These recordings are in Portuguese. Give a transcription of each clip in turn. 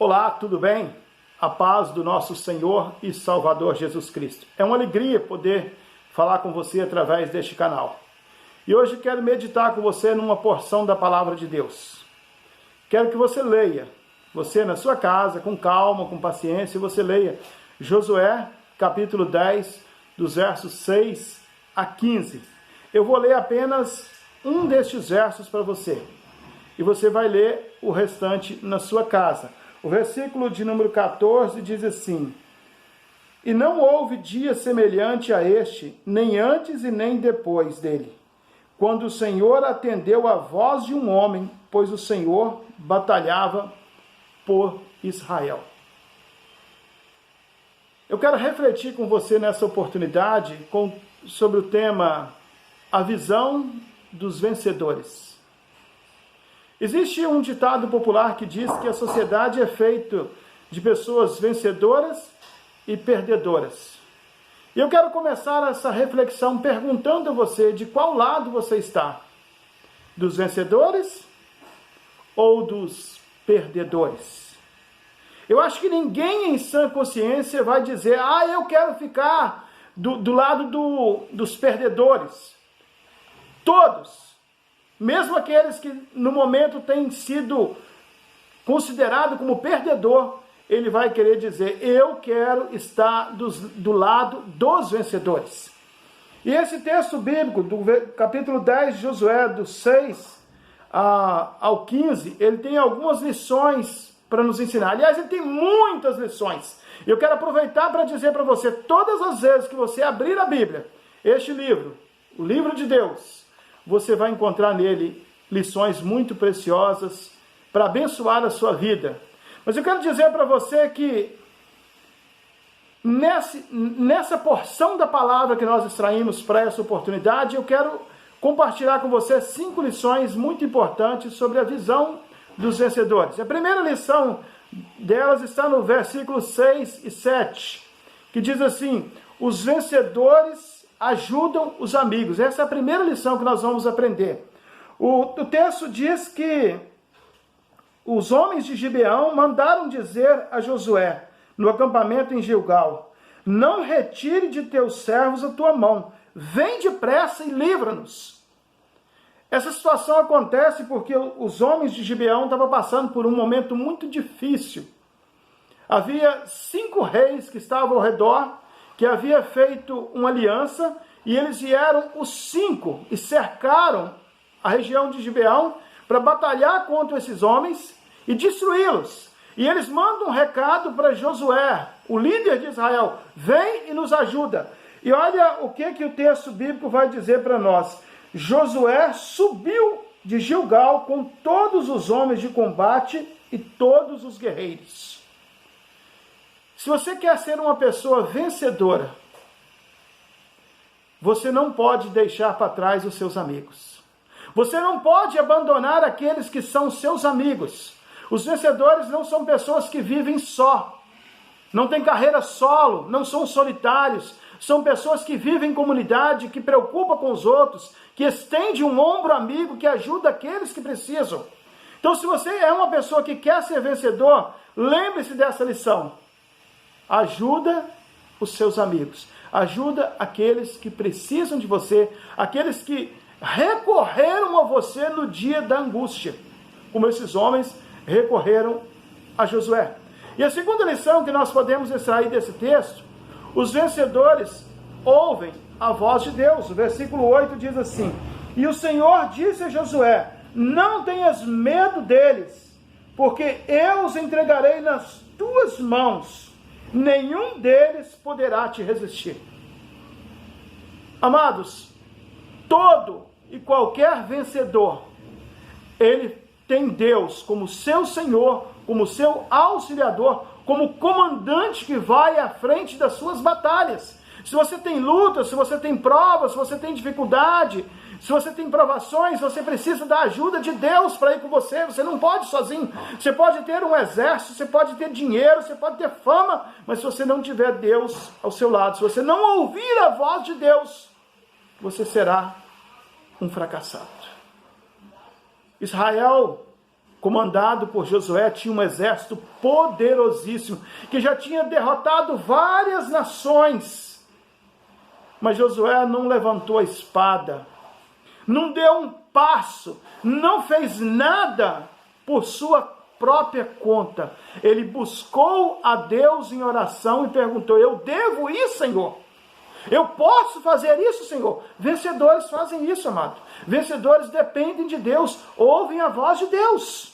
Olá, tudo bem? A paz do nosso Senhor e Salvador Jesus Cristo. É uma alegria poder falar com você através deste canal. E hoje quero meditar com você numa porção da Palavra de Deus. Quero que você leia, você na sua casa, com calma, com paciência, você leia Josué, capítulo 10, dos versos 6 a 15. Eu vou ler apenas um destes versos para você. E você vai ler o restante na sua casa. O versículo de número 14 diz assim: E não houve dia semelhante a este, nem antes e nem depois dele, quando o Senhor atendeu a voz de um homem, pois o Senhor batalhava por Israel. Eu quero refletir com você nessa oportunidade sobre o tema A Visão dos Vencedores. Existe um ditado popular que diz que a sociedade é feita de pessoas vencedoras e perdedoras. E eu quero começar essa reflexão perguntando a você de qual lado você está: dos vencedores ou dos perdedores? Eu acho que ninguém em sã consciência vai dizer: eu quero ficar do lado dos perdedores. Todos, mesmo aqueles que no momento têm sido considerado como perdedor, ele vai querer dizer: eu quero estar do lado dos vencedores. E esse texto bíblico, do capítulo 10 de Josué, do 6 ao 15, ele tem algumas lições para nos ensinar. Aliás, ele tem muitas lições. Eu quero aproveitar para dizer para você, todas as vezes que você abrir a Bíblia, este livro, o livro de Deus, você vai encontrar nele lições muito preciosas para abençoar a sua vida. Mas eu quero dizer para você que nessa porção da palavra que nós extraímos para essa oportunidade, eu quero compartilhar com você 5 lições muito importantes sobre a visão dos vencedores. A primeira lição delas está no versículo 6 e 7, que diz assim: os vencedores ajudam os amigos. Essa é a primeira lição que nós vamos aprender. O texto diz que os homens de Gibeão mandaram dizer a Josué, no acampamento em Gilgal: não retire de teus servos a tua mão, vem depressa e livra-nos. Essa situação acontece porque os homens de Gibeão estavam passando por um momento muito difícil. Havia 5 reis que estavam ao redor, que havia feito uma aliança, e eles vieram os 5 e cercaram a região de Gibeão para batalhar contra esses homens e destruí-los. E eles mandam um recado para Josué, o líder de Israel: vem e nos ajuda. E olha o que o texto bíblico vai dizer para nós. Josué subiu de Gilgal com todos os homens de combate e todos os guerreiros. Se você quer ser uma pessoa vencedora, você não pode deixar para trás os seus amigos. Você não pode abandonar aqueles que são seus amigos. Os vencedores não são pessoas que vivem só. Não têm carreira solo, não são solitários. São pessoas que vivem em comunidade, que preocupam com os outros, que estende um ombro amigo, que ajuda aqueles que precisam. Então, se você é uma pessoa que quer ser vencedor, lembre-se dessa lição. Ajuda os seus amigos. Ajuda aqueles que precisam de você, aqueles que recorreram a você no dia da angústia, como esses homens recorreram a Josué. E a segunda lição que nós podemos extrair desse texto: os vencedores ouvem a voz de Deus. O versículo 8 diz assim: e o Senhor disse a Josué: não tenhas medo deles, porque eu os entregarei nas tuas mãos, nenhum deles poderá te resistir. Amados, todo e qualquer vencedor, ele tem Deus como seu Senhor, como seu auxiliador, como comandante que vai à frente das suas batalhas. Se você tem luta, se você tem provas, se você tem dificuldade, se você tem provações, você precisa da ajuda de Deus para ir com você. Você não pode sozinho. Você pode ter um exército, você pode ter dinheiro, você pode ter fama, mas se você não tiver Deus ao seu lado, se você não ouvir a voz de Deus, você será um fracassado. Israel comandado por Josué, tinha um exército poderosíssimo, que já tinha derrotado várias nações. Mas Josué não levantou a espada, não deu um passo, não fez nada por sua própria conta. Ele buscou a Deus em oração e perguntou: eu devo ir, Senhor? Eu posso fazer isso, Senhor? Vencedores fazem isso, amado. Vencedores dependem de Deus, ouvem a voz de Deus.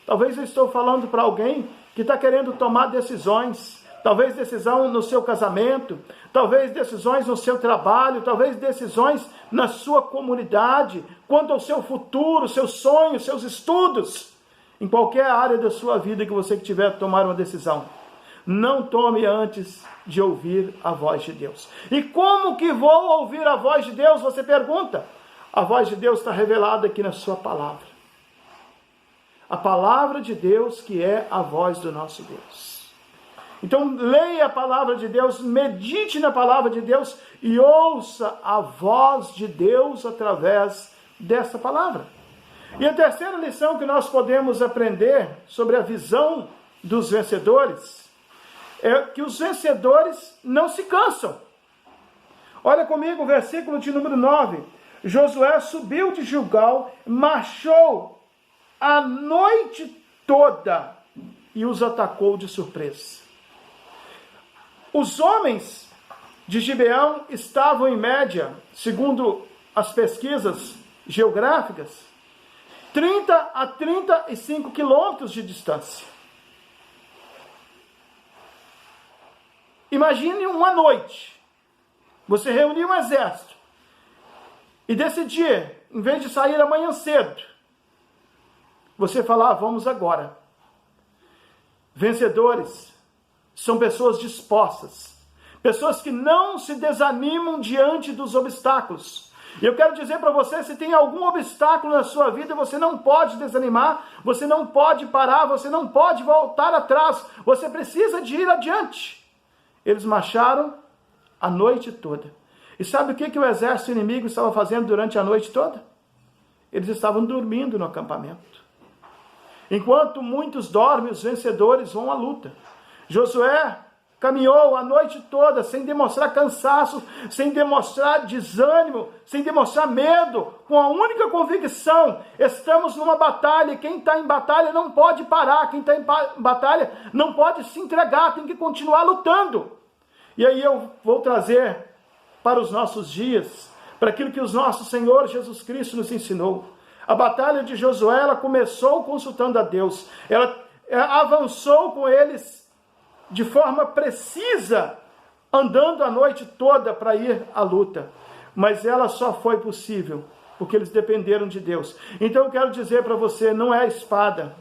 Talvez eu estou falando para alguém que está querendo tomar decisões. Talvez decisão no seu casamento, talvez decisões no seu trabalho, talvez decisões na sua comunidade, quanto ao seu futuro, seus sonhos, seus estudos. Em qualquer área da sua vida que você tiver que tomar uma decisão, não tome antes de ouvir a voz de Deus. E como que vou ouvir a voz de Deus? Você pergunta. A voz de Deus está revelada aqui na sua palavra. A palavra de Deus, que é a voz do nosso Deus. Então leia a palavra de Deus, medite na palavra de Deus e ouça a voz de Deus através dessa palavra. E a terceira lição que nós podemos aprender sobre a visão dos vencedores é que os vencedores não se cansam. Olha comigo o versículo de número 9. Josué subiu de Gilgal, marchou a noite toda e os atacou de surpresa. Os homens de Gibeão estavam em média, segundo as pesquisas geográficas, 30 a 35 quilômetros de distância. Imagine uma noite, você reunir um exército e decidir, em vez de sair amanhã cedo, você falar: vamos agora. Vencedores são pessoas dispostas, pessoas que não se desanimam diante dos obstáculos. E eu quero dizer para você, se tem algum obstáculo na sua vida, você não pode desanimar, você não pode parar, você não pode voltar atrás, você precisa de ir adiante. Eles marcharam a noite toda. E sabe o que o exército inimigo estava fazendo durante a noite toda? Eles estavam dormindo no acampamento. Enquanto muitos dormem, os vencedores vão à luta. Josué caminhou a noite toda sem demonstrar cansaço, sem demonstrar desânimo, sem demonstrar medo, com a única convicção: estamos numa batalha, e quem está em batalha não pode parar, quem está em batalha não pode se entregar, tem que continuar lutando. E aí eu vou trazer para os nossos dias, para aquilo que o nosso Senhor Jesus Cristo nos ensinou. A batalha de Josué, ela começou consultando a Deus, ela avançou com eles de forma precisa, andando a noite toda para ir à luta. Mas ela só foi possível porque eles dependeram de Deus. Então eu quero dizer para você, não é a espada,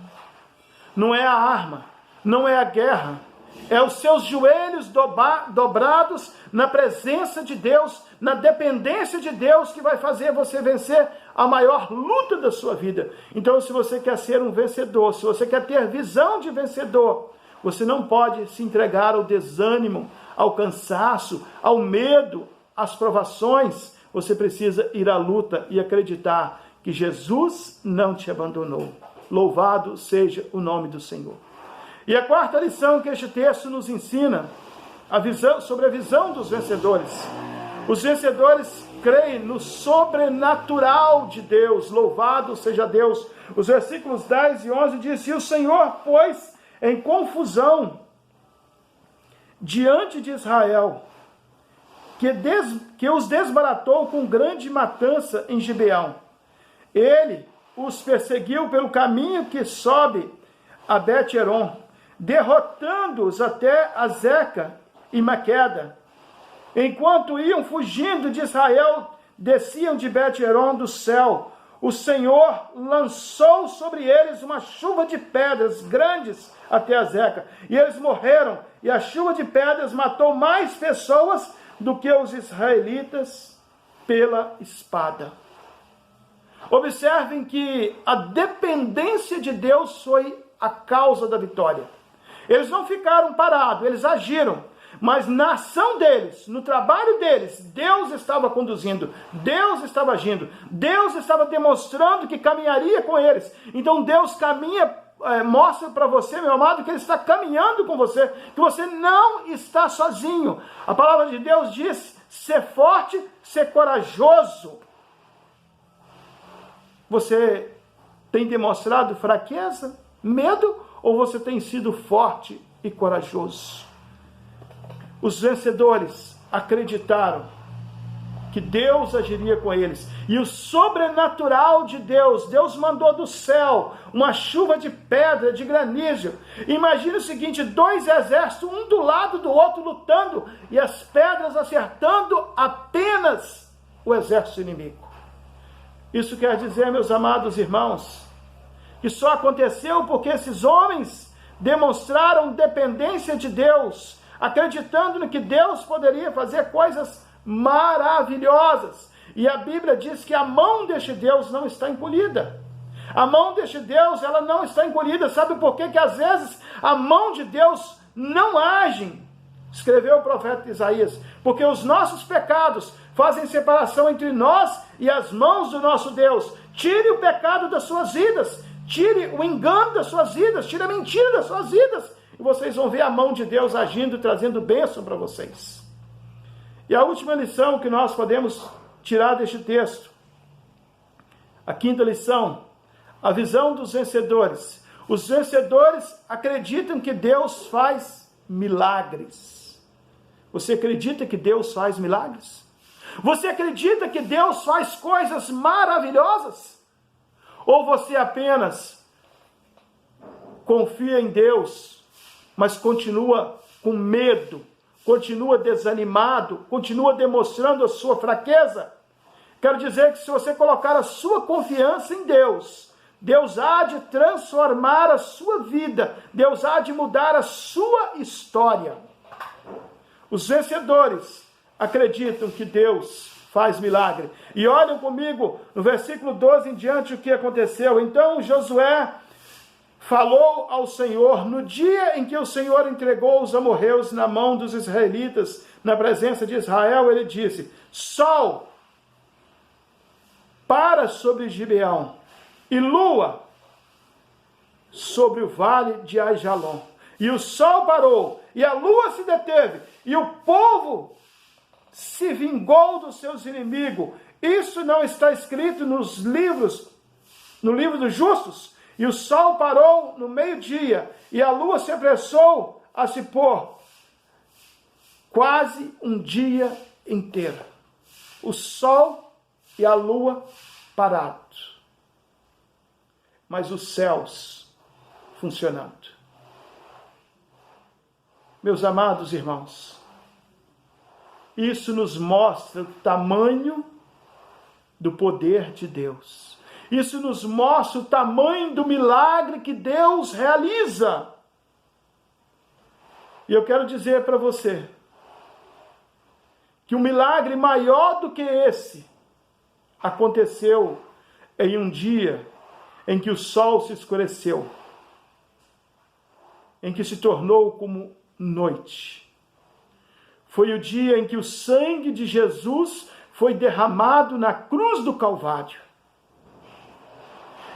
não é a arma, não é a guerra, é os seus joelhos dobrados na presença de Deus, na dependência de Deus, que vai fazer você vencer a maior luta da sua vida. Então, se você quer ser um vencedor, se você quer ter visão de vencedor, você não pode se entregar ao desânimo, ao cansaço, ao medo, às provações. Você precisa ir à luta e acreditar que Jesus não te abandonou. Louvado seja o nome do Senhor. E a quarta lição que este texto nos ensina, sobre a visão dos vencedores. Os vencedores creem no sobrenatural de Deus. Louvado seja Deus. Os versículos 10 e 11 diz: e o Senhor pôs em confusão diante de Israel, que os desbaratou com grande matança em Gibeão. Ele os perseguiu pelo caminho que sobe a Bet-Heron, derrotando-os até Azeca e Maqueda. Enquanto iam fugindo de Israel, desciam de Bet-Heron do céu. O Senhor lançou sobre eles uma chuva de pedras grandes até Azeca, e eles morreram, e a chuva de pedras matou mais pessoas do que os israelitas pela espada. Observem que a dependência de Deus foi a causa da vitória. Eles não ficaram parados, eles agiram. mas na ação deles, no trabalho deles, Deus estava conduzindo, Deus estava agindo, Deus estava demonstrando que caminharia com eles. Então Deus caminha, mostra para você, meu amado, que Ele está caminhando com você, que você não está sozinho. A palavra de Deus diz: ser forte, ser corajoso. Você tem demonstrado fraqueza, medo, ou você tem sido forte e corajoso? Os vencedores acreditaram que Deus agiria com eles. E o sobrenatural de Deus, Deus mandou do céu uma chuva de pedra, de granizo. Imagine o seguinte: 2 exércitos, um do lado do outro, lutando, e as pedras acertando apenas o exército inimigo. Isso quer dizer, meus amados irmãos, que só aconteceu porque esses homens demonstraram dependência de Deus, acreditando no que Deus poderia fazer coisas maravilhosas. E a Bíblia diz que a mão deste Deus não está encolhida. A mão deste Deus, ela não está encolhida. Sabe por quê? Que às vezes a mão de Deus não age? Escreveu o profeta Isaías: porque os nossos pecados fazem separação entre nós e as mãos do nosso Deus. Tire o pecado das suas vidas, tire o engano das suas vidas, tire a mentira das suas vidas, e vocês vão ver a mão de Deus agindo, trazendo bênção para vocês. E a última lição que nós podemos tirar deste texto, a 5ª lição, a visão dos vencedores. Os vencedores acreditam que Deus faz milagres. Você acredita que Deus faz milagres? Você acredita que Deus faz coisas maravilhosas? Ou você apenas confia em Deus, mas continua com medo, continua desanimado, continua demonstrando a sua fraqueza? Quero dizer que se você colocar a sua confiança em Deus, Deus há de transformar a sua vida, Deus há de mudar a sua história. Os vencedores acreditam que Deus faz milagre. E olhem comigo, no versículo 12 em diante, o que aconteceu. Então Josué falou ao Senhor no dia em que o Senhor entregou os amorreus na mão dos israelitas, na presença de Israel. Ele disse: sol, para sobre Gibeão, e lua sobre o vale de Aijalon. E o sol parou, e a lua se deteve, e o povo se vingou dos seus inimigos. Isso não está escrito no livro dos justos? E o sol parou no meio-dia, e a lua se apressou a se pôr. Quase um dia inteiro. O sol e a lua parados. Mas os céus funcionando. Meus amados irmãos, isso nos mostra o tamanho do poder de Deus. Isso nos mostra o tamanho do milagre que Deus realiza. E eu quero dizer para você que um milagre maior do que esse aconteceu em um dia em que o sol se escureceu, em que se tornou como noite. Foi o dia em que o sangue de Jesus foi derramado na cruz do Calvário.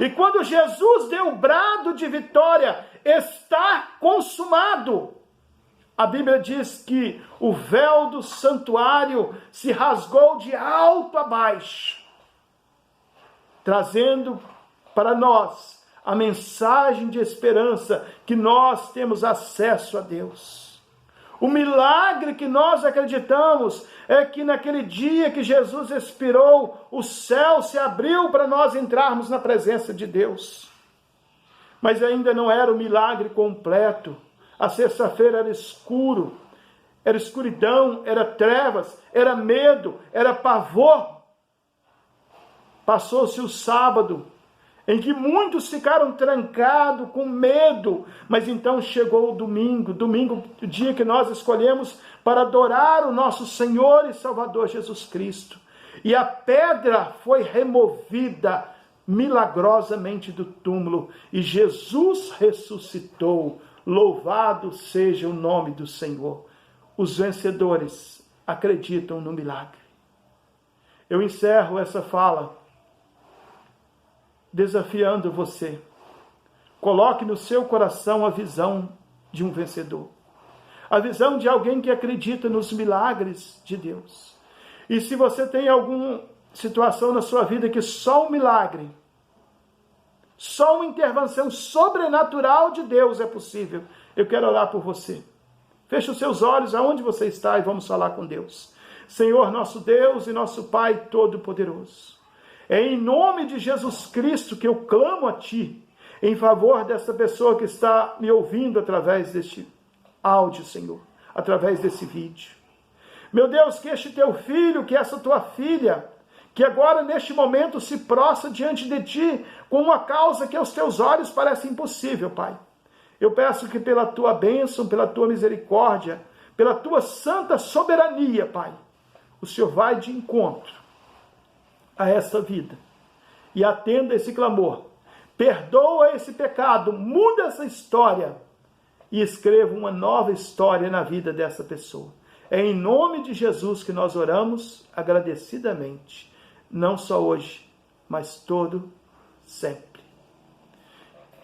E quando Jesus deu o brado de vitória, está consumado, a Bíblia diz que o véu do santuário se rasgou de alto a baixo, trazendo para nós a mensagem de esperança que nós temos acesso a Deus. O milagre que nós acreditamos é que naquele dia que Jesus expirou, o céu se abriu para nós entrarmos na presença de Deus. Mas ainda não era o milagre completo. A sexta-feira era escuro, era escuridão, era trevas, era medo, era pavor. Passou-se o sábado, em que muitos ficaram trancados com medo, mas então chegou o domingo, o dia que nós escolhemos para adorar o nosso Senhor e Salvador Jesus Cristo. E a pedra foi removida milagrosamente do túmulo, e Jesus ressuscitou. Louvado seja o nome do Senhor. os vencedores acreditam no milagre. Eu encerro essa fala desafiando você. Coloque no seu coração a visão de um vencedor. A visão de alguém que acredita nos milagres de Deus. E se você tem alguma situação na sua vida que só um milagre, só uma intervenção sobrenatural de Deus é possível, eu quero orar por você. Feche os seus olhos aonde você está e vamos falar com Deus. Senhor, nosso Deus e nosso Pai Todo-Poderoso, é em nome de Jesus Cristo que eu clamo a Ti, em favor dessa pessoa que está me ouvindo através deste áudio, Senhor, através desse vídeo. Meu Deus, que este Teu filho, que essa Tua filha, que agora neste momento se prostra diante de Ti, com uma causa que aos Teus olhos parece impossível, Pai. Eu peço que pela Tua bênção, pela Tua misericórdia, pela Tua santa soberania, Pai, o Senhor vai de encontro a essa vida e atenda esse clamor. Perdoa esse pecado, muda essa história e escreva uma nova história na vida dessa pessoa. É em nome de Jesus que nós oramos agradecidamente, não só hoje, mas todo sempre.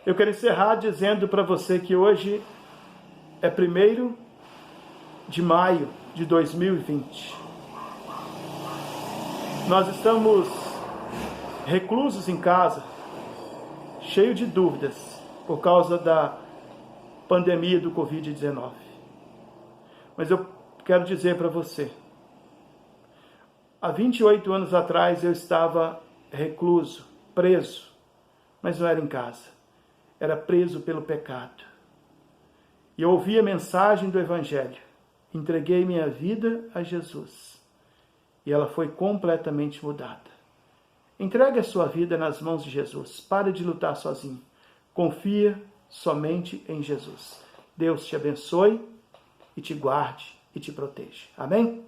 Eu quero encerrar dizendo para você que hoje é 1º de maio de 2020. Nós estamos reclusos em casa, cheio de dúvidas por causa da pandemia do Covid-19. Mas eu quero dizer para você, há 28 anos atrás eu estava recluso, preso, mas não era em casa, era preso pelo pecado. E eu ouvi a mensagem do Evangelho, entreguei minha vida a Jesus e ela foi completamente mudada. Entregue a sua vida nas mãos de Jesus. Pare de lutar sozinho. Confia somente em Jesus. Deus te abençoe e te guarde e te proteja. Amém?